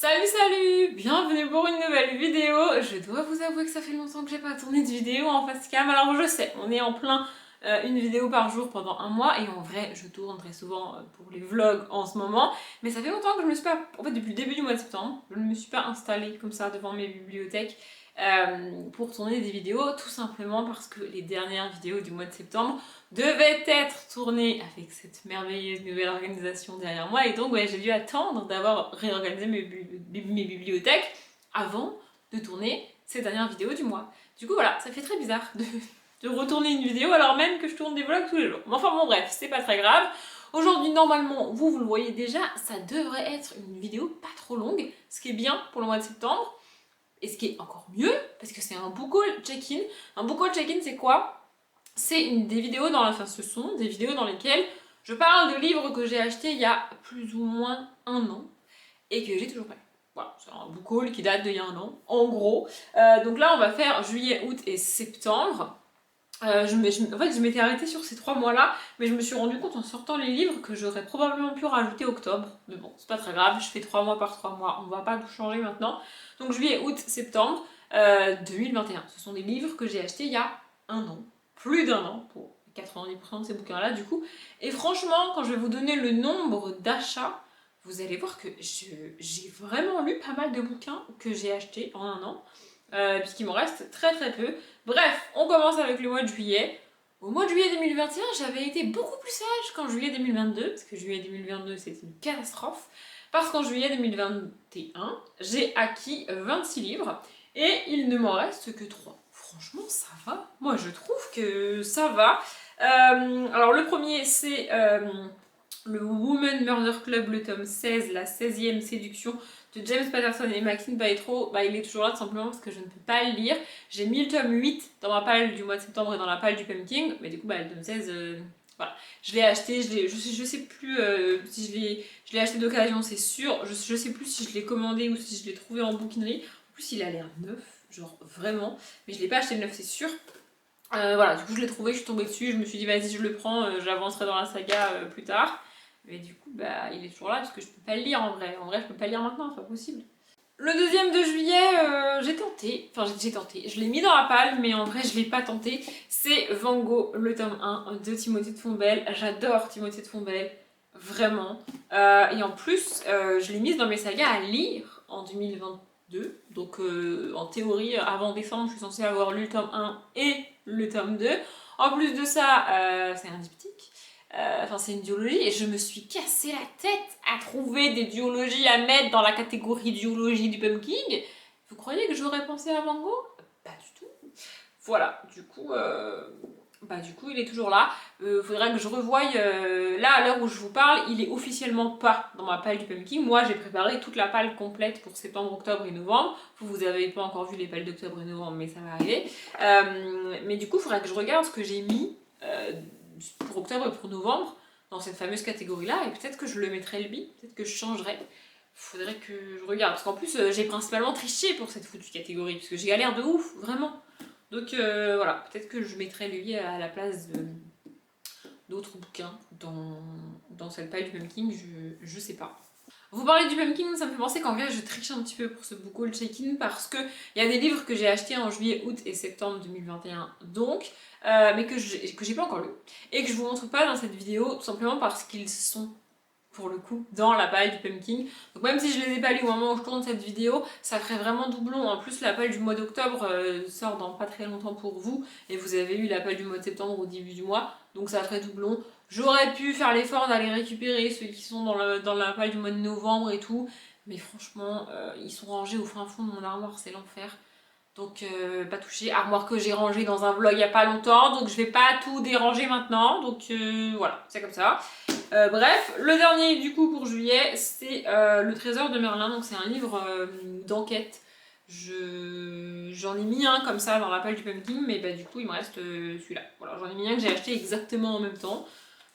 Salut, bienvenue pour une nouvelle vidéo. Je dois vous avouer que ça fait longtemps que j'ai pas tourné de vidéo en face cam. Alors je sais, on est en plein une vidéo par jour pendant un mois et en vrai je tourne très souvent pour les vlogs en ce moment. Mais ça fait longtemps que je me suis pas, en fait depuis le début du mois de septembre, je ne me suis pas installée comme ça devant mes bibliothèques pour tourner des vidéos, tout simplement parce que les dernières vidéos du mois de septembre devaient être tournées avec cette merveilleuse nouvelle organisation derrière moi et donc ouais, j'ai dû attendre d'avoir réorganisé mes bibliothèques avant de tourner ces dernières vidéos du mois. Du coup voilà, ça fait très bizarre de retourner une vidéo alors même que je tourne des vlogs tous les jours. Mais enfin bon bref, c'est pas très grave. Aujourd'hui normalement, vous le voyez déjà, ça devrait être une vidéo pas trop longue, ce qui est bien pour le mois de septembre. Et ce qui est encore mieux, parce que c'est un book haul check-in. Un book haul check-in, c'est quoi? C'est des vidéos ce sont des vidéos dans lesquelles je parle de livres que j'ai achetés il y a plus ou moins un an et que j'ai toujours pas lu. Voilà, c'est un book haul qui date d'il y a un an, en gros. Donc là, on va faire juillet, août et septembre. En fait, je m'étais arrêtée sur ces 3 mois-là, mais je me suis rendu compte en sortant les livres que j'aurais probablement pu rajouter octobre. Mais bon, c'est pas très grave, je fais 3 mois par 3 mois, on va pas tout changer maintenant. Donc juillet, août, septembre 2021. Ce sont des livres que j'ai achetés il y a un an, plus d'un an, pour 90% de ces bouquins-là du coup. Et franchement, quand je vais vous donner le nombre d'achats, vous allez voir que j'ai vraiment lu pas mal de bouquins que j'ai achetés en un an. Puisqu'il m'en reste très très peu. Bref, on commence avec le mois de juillet. Au mois de juillet 2021, j'avais été beaucoup plus sage qu'en juillet 2022, parce que juillet 2022 c'était une catastrophe, parce qu'en juillet 2021, j'ai acquis 26 livres, et il ne m'en reste que 3. Franchement, ça va. Moi, je trouve que ça va. Alors, le premier, c'est le Woman Murder Club, le tome 16, la 16e séduction de James Patterson et Maxine Paetro. Il est toujours là tout simplement parce que je ne peux pas le lire. J'ai mis le tome 8 dans ma palle du mois de septembre et dans la palle du Pumpkin, mais du coup, le tome 16, voilà. Je l'ai acheté, je sais plus si je l'ai acheté d'occasion, c'est sûr. Je sais plus si je l'ai commandé ou si je l'ai trouvé en bouquinerie. En plus, il a l'air neuf, genre vraiment. Mais je l'ai pas acheté neuf, c'est sûr. Voilà, du coup, je l'ai trouvé, je suis tombée dessus. Je me suis dit, vas-y, je le prends, j'avancerai dans la saga plus tard. Mais du coup, il est toujours là parce que je peux pas le lire en vrai. En vrai, je peux pas le lire maintenant, c'est pas possible. Le deuxième de juillet, j'ai tenté. Enfin, j'ai tenté. Je l'ai mis dans la palle, mais en vrai, je l'ai pas tenté. C'est Van Gogh, le tome 1 de Timothée de Fontbelle. J'adore Timothée de Fontbelle. Vraiment. Et en plus, je l'ai mise dans mes sagas à lire en 2022. Donc, en théorie, avant décembre, je suis censée avoir lu le tome 1 et le tome 2. En plus de ça, c'est un diptyque. C'est une duologie et je me suis cassé la tête à trouver des duologies à mettre dans la catégorie duologie du Pumpkin. Vous croyez que j'aurais pensé à Van Gogh? Pas du tout. Voilà, du coup, il est toujours là. Faudrait que je revoie. Là, à l'heure où je vous parle, il est officiellement pas dans ma palle du Pumpkin. Moi, j'ai préparé toute la palle complète pour septembre, octobre et novembre. Vous avez pas encore vu les palles d'octobre et novembre, mais ça va arriver. Mais du coup, il faudrait que je regarde ce que j'ai mis pour octobre et pour novembre dans cette fameuse catégorie-là. Et peut-être que je le mettrai le bi, peut-être que je changerai. Faudrait que je regarde. Parce qu'en plus, j'ai principalement triché pour cette foutue catégorie. Parce que j'ai galère de ouf, vraiment. Donc voilà, peut-être que je mettrai lui à la place d'autres bouquins dans cette paille du Pumpkin, je sais pas. Vous parlez du Pumpkin, ça me fait penser qu'en vrai je triche un petit peu pour ce book haul check-in parce que il y a des livres que j'ai achetés en juillet, août et septembre 2021 donc, mais que j'ai pas encore lu et que je vous montre pas dans cette vidéo tout simplement parce qu'ils sont pour le coup dans la palle du Pumpkin. Donc même si je les ai pas lus au moment où je tourne cette vidéo, ça ferait vraiment doublon. En plus la palle du mois d'octobre sort dans pas très longtemps pour vous et vous avez eu la palle du mois de septembre au début du mois, donc ça ferait doublon. J'aurais pu faire l'effort d'aller récupérer ceux qui sont dans la palle du mois de novembre et tout, mais franchement ils sont rangés au fin fond de mon armoire, c'est l'enfer. Donc pas touché, armoire que j'ai rangée dans un vlog il y a pas longtemps, donc je vais pas tout déranger maintenant, donc voilà, c'est comme ça. Bref, le dernier du coup pour juillet, c'est Le Trésor de Merlin, donc c'est un livre d'enquête. J'en ai mis un comme ça dans la palle du Pumpkin, mais du coup il me reste celui-là. Voilà, j'en ai mis un que j'ai acheté exactement en même temps.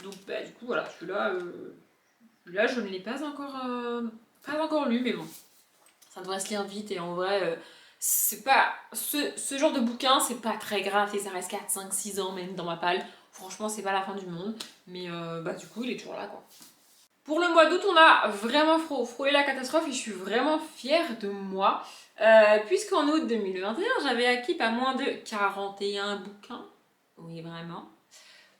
Donc du coup voilà, celui-là je ne l'ai pas encore lu, mais bon, ça devrait se lire vite et en vrai, c'est pas. Ce genre de bouquin, c'est pas très grave et ça reste 4, 5, 6 ans même dans ma palle. Franchement, c'est pas la fin du monde, mais du coup, il est toujours là quoi. Pour le mois d'août, on a vraiment frôlé la catastrophe et je suis vraiment fière de moi. Puisqu'en août 2021, j'avais acquis pas moins de 41 bouquins. Oui, vraiment.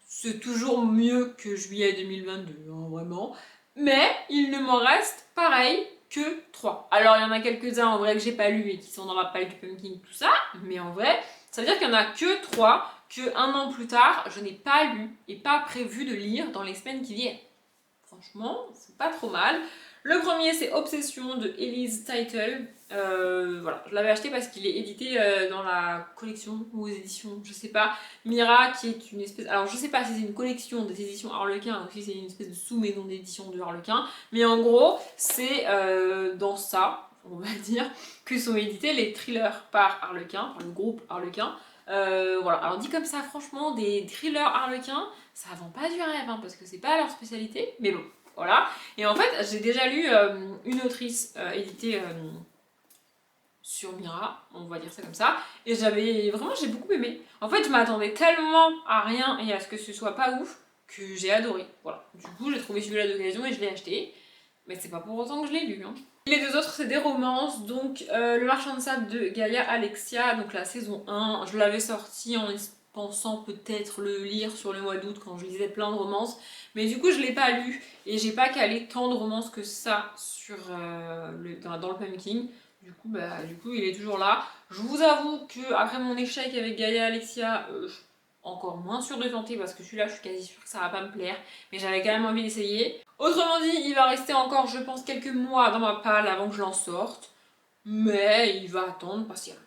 C'est toujours mieux que juillet 2022, hein, vraiment. Mais il ne m'en reste pareil que 3. Alors il y en a quelques-uns en vrai que j'ai pas lu et qui sont dans la palle du pumpkin, tout ça. Mais en vrai, ça veut dire qu'il y en a que 3 que un an plus tard, je n'ai pas lu et pas prévu de lire dans les semaines qui viennent. Franchement, c'est pas trop mal. Le premier, c'est Obsession de Elise Title. Voilà, je l'avais acheté parce qu'il est édité dans la collection ou aux éditions, je sais pas, Mira, qui est une espèce. Alors, je sais pas si c'est une collection des éditions Harlequin ou si c'est une espèce de sous-maison d'édition de Harlequin, mais en gros, c'est dans ça, on va dire, que sont édités les thrillers par Harlequin, par le groupe Harlequin. Voilà, alors dit comme ça, franchement, des thrillers Harlequin, ça vend pas du rêve, hein, parce que c'est pas leur spécialité, mais bon, voilà. Et en fait, j'ai déjà lu une autrice éditée sur Mira, on va dire ça comme ça, et j'ai beaucoup aimé. En fait, je m'attendais tellement à rien et à ce que ce soit pas ouf que j'ai adoré. Voilà. Du coup, j'ai trouvé celui-là d'occasion et je l'ai acheté, mais c'est pas pour autant que je l'ai lu. Hein. Les deux autres, c'est des romances. Donc, Le Marchand de Sable de Gaia Alexia, donc la saison 1. Je l'avais sorti en pensant peut-être le lire sur le mois d'août quand je lisais plein de romances. Mais du coup, je l'ai pas lu et j'ai pas calé tant de romances que ça sur, dans le Pumpkin. Du coup, il est toujours là. Je vous avoue que après mon échec avec Gaia Alexia, je suis encore moins sûre de tenter parce que celui-là, je suis quasi sûre que ça va pas me plaire. Mais j'avais quand même envie d'essayer. Autrement dit, il va rester encore, je pense, quelques mois dans ma palle avant que je l'en sorte. Mais il va attendre patiemment.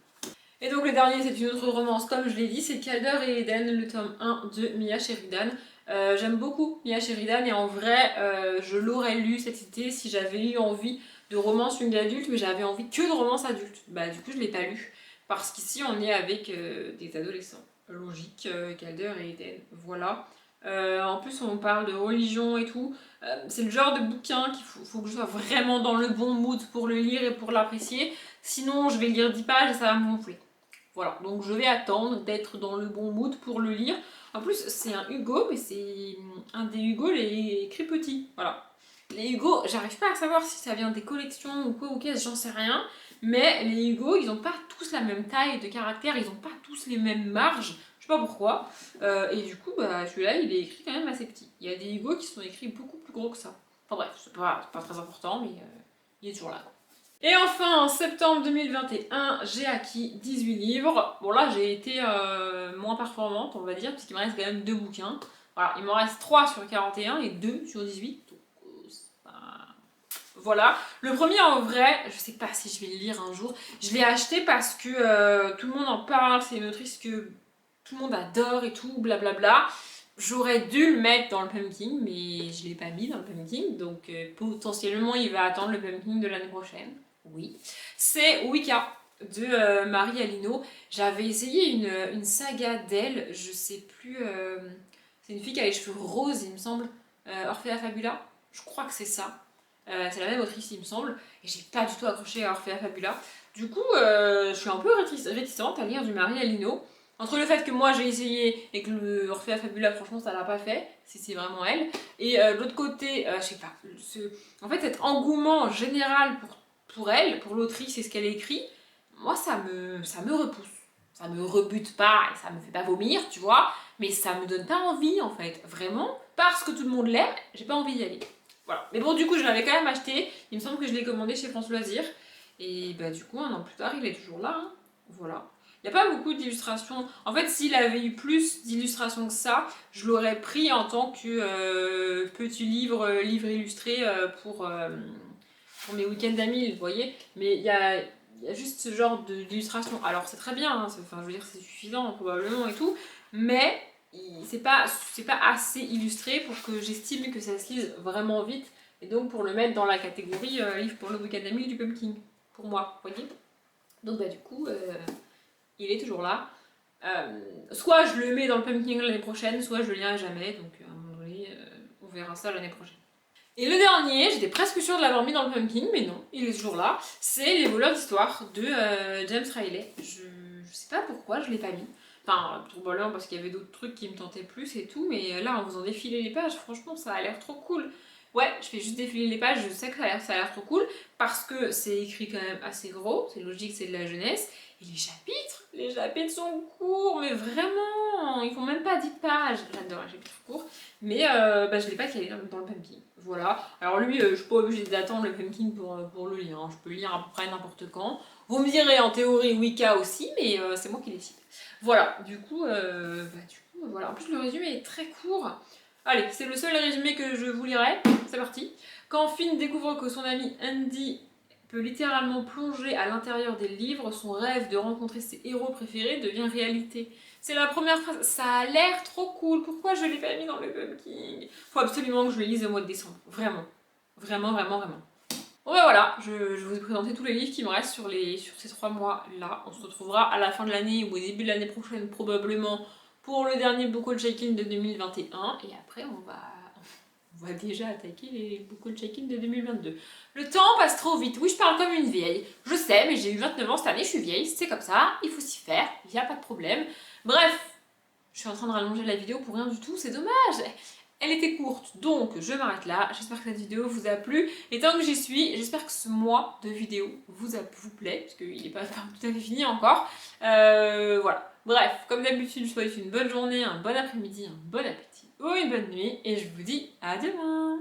Et donc le dernier, c'est une autre romance, comme je l'ai dit, c'est Calder et Eden, le tome 1 de Mia Sheridan. J'aime beaucoup Mia Sheridan et en vrai, je l'aurais lu cet été si j'avais eu envie de romance young adulte, mais j'avais envie que de romance adulte. Bah du coup, je l'ai pas lu parce qu'ici on est avec des adolescents. Logique, Calder et Eden, voilà. En plus, on parle de religion et tout. C'est le genre de bouquin qu'il faut que je sois vraiment dans le bon mood pour le lire et pour l'apprécier. Sinon, je vais lire 10 pages et ça va me gonfler. Voilà, donc je vais attendre d'être dans le bon mood pour le lire. En plus, c'est un Hugo, mais c'est un des Hugo les écrits petits. Voilà. Les Hugo, j'arrive pas à savoir si ça vient des collections ou quoi ou qu'est-ce, j'en sais rien. Mais les Hugo, ils ont pas tous la même taille de caractère, ils ont pas tous les mêmes marges. Je sais pas pourquoi. Et du coup, bah, celui-là, il est écrit quand même assez petit. Il y a des Hugo qui sont écrits beaucoup plus gros que ça. Enfin bref, c'est pas très important, mais il est toujours là. Et enfin, en septembre 2021, j'ai acquis 18 livres. Bon là, j'ai été moins performante, on va dire, puisqu'il me reste quand même 2 bouquins. Voilà, il m'en reste 3 sur 41 et 2 sur 18. Donc, voilà. Le premier, en vrai, je sais pas si je vais le lire un jour. Je l'ai acheté parce que tout le monde en parle. C'est une autrice que tout le monde adore et tout, blablabla. J'aurais dû le mettre dans le pumpkin, mais je l'ai pas mis dans le pumpkin. Donc potentiellement, il va attendre le pumpkin de l'année prochaine. Oui. C'est Wicca de Marie Alino. J'avais essayé une saga d'elle, je sais plus. C'est une fille qui a les cheveux roses, il me semble. Orphea Fabula. Je crois que c'est ça. C'est la même autrice, il me semble. Et j'ai pas du tout accroché à Orphea Fabula. Du coup, je suis un peu réticente à lire du Marie Alino. Entre le fait que moi j'ai essayé et que le Orphea Fabula, franchement, ça l'a pas fait, si c'est vraiment elle. Et de l'autre côté, je sais pas, en fait, cet engouement général pour elle, pour l'autrice et ce qu'elle écrit, moi ça me repousse. Ça me rebute pas et ça me fait pas vomir, tu vois, mais ça me donne pas envie en fait. Vraiment, parce que tout le monde l'aime, j'ai pas envie d'y aller. Voilà. Mais bon, du coup, je l'avais quand même acheté. Il me semble que je l'ai commandé chez France Loisirs. Et bah, du coup, un an plus tard, il est toujours là. Hein. Voilà. Il n'y a pas beaucoup d'illustrations. En fait, s'il avait eu plus d'illustrations que ça, je l'aurais pris en tant que petit livre illustré pour mes week-ends d'amis, vous voyez. Mais il y a juste ce genre d'illustration. Alors, c'est très bien, hein, enfin, je veux dire, c'est suffisant probablement et tout. Mais c'est pas assez illustré pour que j'estime que ça se lise vraiment vite. Et donc, pour le mettre dans la catégorie livre pour le week-end d'amis du pumpkin. Pour moi, vous voyez. Donc, bah, du coup. Il est toujours là. Soit je le mets dans le pumpkin l'année prochaine, soit je le lirai jamais. Donc à un moment donné, on verra ça l'année prochaine. Et le dernier, j'étais presque sûre de l'avoir mis dans le pumpkin, mais non, il est toujours là. C'est Les voleurs d'histoire de James Riley. Je sais pas pourquoi je l'ai pas mis. Enfin, probablement parce qu'il y avait d'autres trucs qui me tentaient plus et tout, mais là en faisant défiler les pages, franchement ça a l'air trop cool. Ouais, je fais juste défiler les pages, je sais que ça a l'air trop cool, parce que c'est écrit quand même assez gros, c'est logique, c'est de la jeunesse, et les chapitres sont courts, mais vraiment, ils font même pas 10 pages. J'adore les chapitres courts, mais je l'ai pas calé dans le pumpkin. Voilà, alors lui, je suis pas obligée d'attendre le pumpkin pour le lire, hein. Je peux le lire à peu près n'importe quand. Vous me direz, en théorie, Wicca aussi, mais c'est moi qui décide. Voilà, du coup, voilà. En plus, le résumé est très court. Allez, c'est le seul résumé que je vous lirai. C'est parti. Quand Finn découvre que son ami Andy peut littéralement plonger à l'intérieur des livres, son rêve de rencontrer ses héros préférés devient réalité. C'est la première phrase. Ça a l'air trop cool. Pourquoi je l'ai pas mis dans le pumpkin? Faut absolument que je le lise au mois de décembre. Vraiment. Vraiment, vraiment, vraiment. Bon ben voilà, je vous ai présenté tous les livres qui me restent sur ces 3 mois-là. On se retrouvera à la fin de l'année ou au début de l'année prochaine probablement pour le dernier Book Check-in de 2021. Et après, on va déjà attaquer les Book Check-in de 2022. Le temps passe trop vite. Oui, je parle comme une vieille. Je sais, mais j'ai eu 29 ans cette année, je suis vieille. C'est comme ça, il faut s'y faire. Il n'y a pas de problème. Bref, je suis en train de rallonger la vidéo pour rien du tout, c'est dommage. Elle était courte, donc je m'arrête là. J'espère que cette vidéo vous a plu. Et tant que j'y suis, j'espère que ce mois de vidéo vous plaît, parce qu'il n'est pas tout à fait fini encore. Voilà. Bref, comme d'habitude, je vous souhaite une bonne journée, un bon après-midi, un bon appétit ou une bonne nuit. Et je vous dis à demain.